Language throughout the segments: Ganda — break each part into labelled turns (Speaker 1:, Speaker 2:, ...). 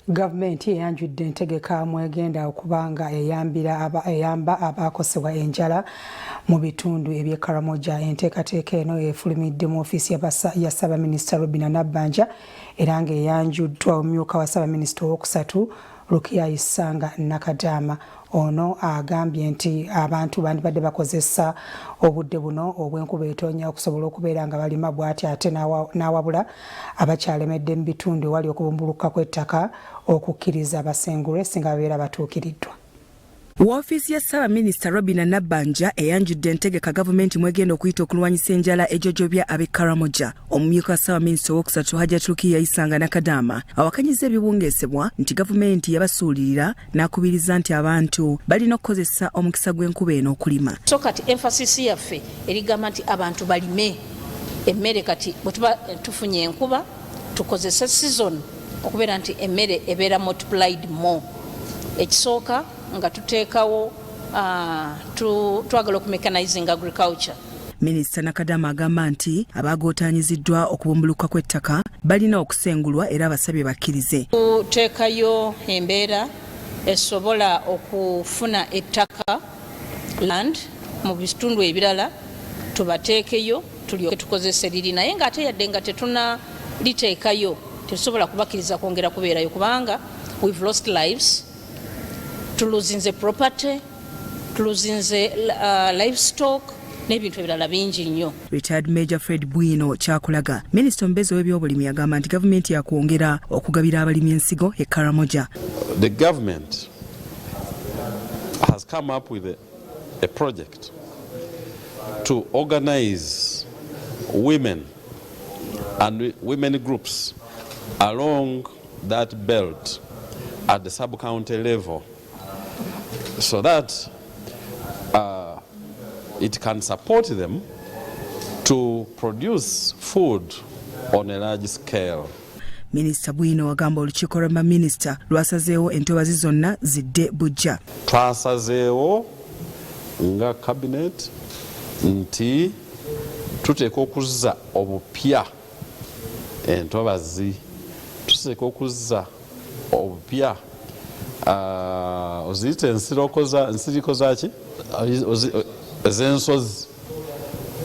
Speaker 1: Gavumenti eyanjudde entegeka mwegenda okubanga eyamba abakosebwa enjala mu bitundu eby'e Karamoja. Enteekateeka eno efulumidde mu ofiisi ya Ssaabaminisita Robinah Nabbanja era ng'eyanjuddwa omumyuka wa Ssaabaminisita owookusatu Lukiya Nakadaama. Ono agambye nti abantu bandibadde bakozesa obudde buno obw'enkuba etonnya okusobola okubeera nga balima bw'ati ate n'awabula abakyalemedde mu bitundu wali okubumbulukuka kw'ettaka okukkiriza abasengulwe singa babeera batuukiriddwa.
Speaker 2: Woofiisi ya Ssaabaminisita Robinah Nabbanja eyanjudde entegeka gavumenti mwegenda okuyita okulwanyisa enjala ejojobya ab'e Karamoja. Omumyuka wa Ssaabaminisita owookusatu Lukiya Nakadaama awakanyizza ebiwungeesebwa nti gavumenti yabasuulirira n'akubiriza nti abantu balina okukozesa omukisa gw'enkuba eno okulima.
Speaker 3: So kati emphasis yaffe erigamba nti abantu balime emmere kati bwe tuba tufunye enkuba tukozese season okubeera nti emmere ebeera multiplied more. Ekisooka nga tuteekawo twagala okumechanizing agriculture.
Speaker 2: Minisita Nakadaama agamba nti abagootaanyiziddwa okubumbuluka kw'ettaka balina okusengulwa era abasabye bakkirize.
Speaker 3: Tuteekayo embeera esobola okufuna ettaka land mu bitundu ebirala tubateekeyo tulyoke tukozese liri naye ng'ate yadde nga tetunaliteekayo tetusobola kubakkiriza kwongera kubeerayo kubanga we've lost lives. Tuluzinze property, tuluzinze livestock n'ebintu ebirala bingi nnyo.
Speaker 2: Retired Major Fred Bwino Kyakulaga, Minisita omubeezi w'ebyobulimi agamba nti gavumenti yakwongera okugabira abalimi ensigo e Karamoja.
Speaker 4: The government has come up with a project to organize women and women groups along that belt at the sub-county level, so that it can support them to produce food on a large scale.
Speaker 2: Minisita Bwino agamba olukiiko lwa baminisita lwasazeewo entobazi zonna zidde bujja.
Speaker 4: Twasazeewo nga cabinet nti tuteeka okuzza obupya entobazi, tuteeka okuzza obupya oziyita ensiriko zaki ez'ensozi,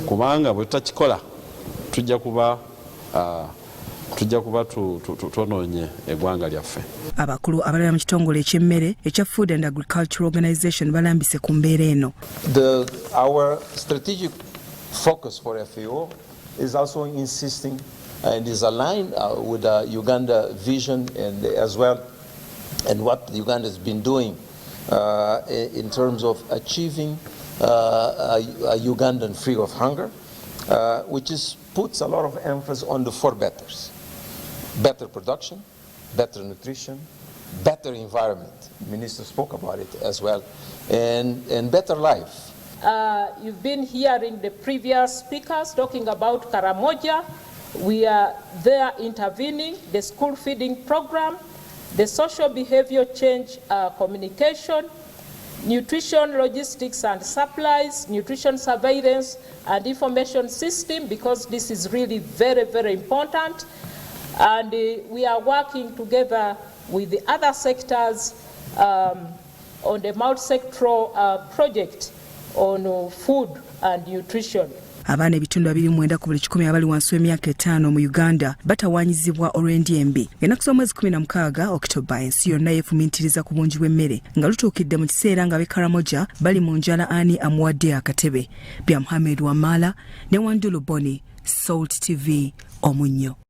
Speaker 4: kubanga bwe tutakikola tujja kuba twonoonye eggwanga lyaffe.
Speaker 2: Abakulu abalala mu kitongole eky'emmere ekya Food and Agricultural Organization balambise ku mbeera eno.
Speaker 5: Our strategic focus for FAO is also insisting and is aligned with the Uganda vision and as well and what Uganda has been doing in terms of achieving a Ugandan free of hunger, which puts a lot of emphasis on the four betters: better production, better nutrition, better environment. The Minister spoke about it as well, and better life.
Speaker 6: You've been hearing the previous speakers talking about Karamoja. We are there intervening, the school feeding program, the social behavior change communication, nutrition, logistics and supplies, nutrition surveillance and information system, because this is really very, very important. And we are working together with the other sectors on the multi-sectoral project on food and nutrition.
Speaker 2: Abaana ebitundu 29 ku buli 100 abali wansi w'emyaka 5 mu Uganda batawaanyizibwa olw'endya embi. Ennaku z'omwezi 16 Oktoba ensi yonna yeefumiitiriza ku bungi bw'emmere nga lutuukidde mu kiseera ng'ab'e Karamoja bali mu njala ani amuwadde akatebe. Bya Muhammad Wamala ne Wandulu Boni, Salt TV, Omunnyo.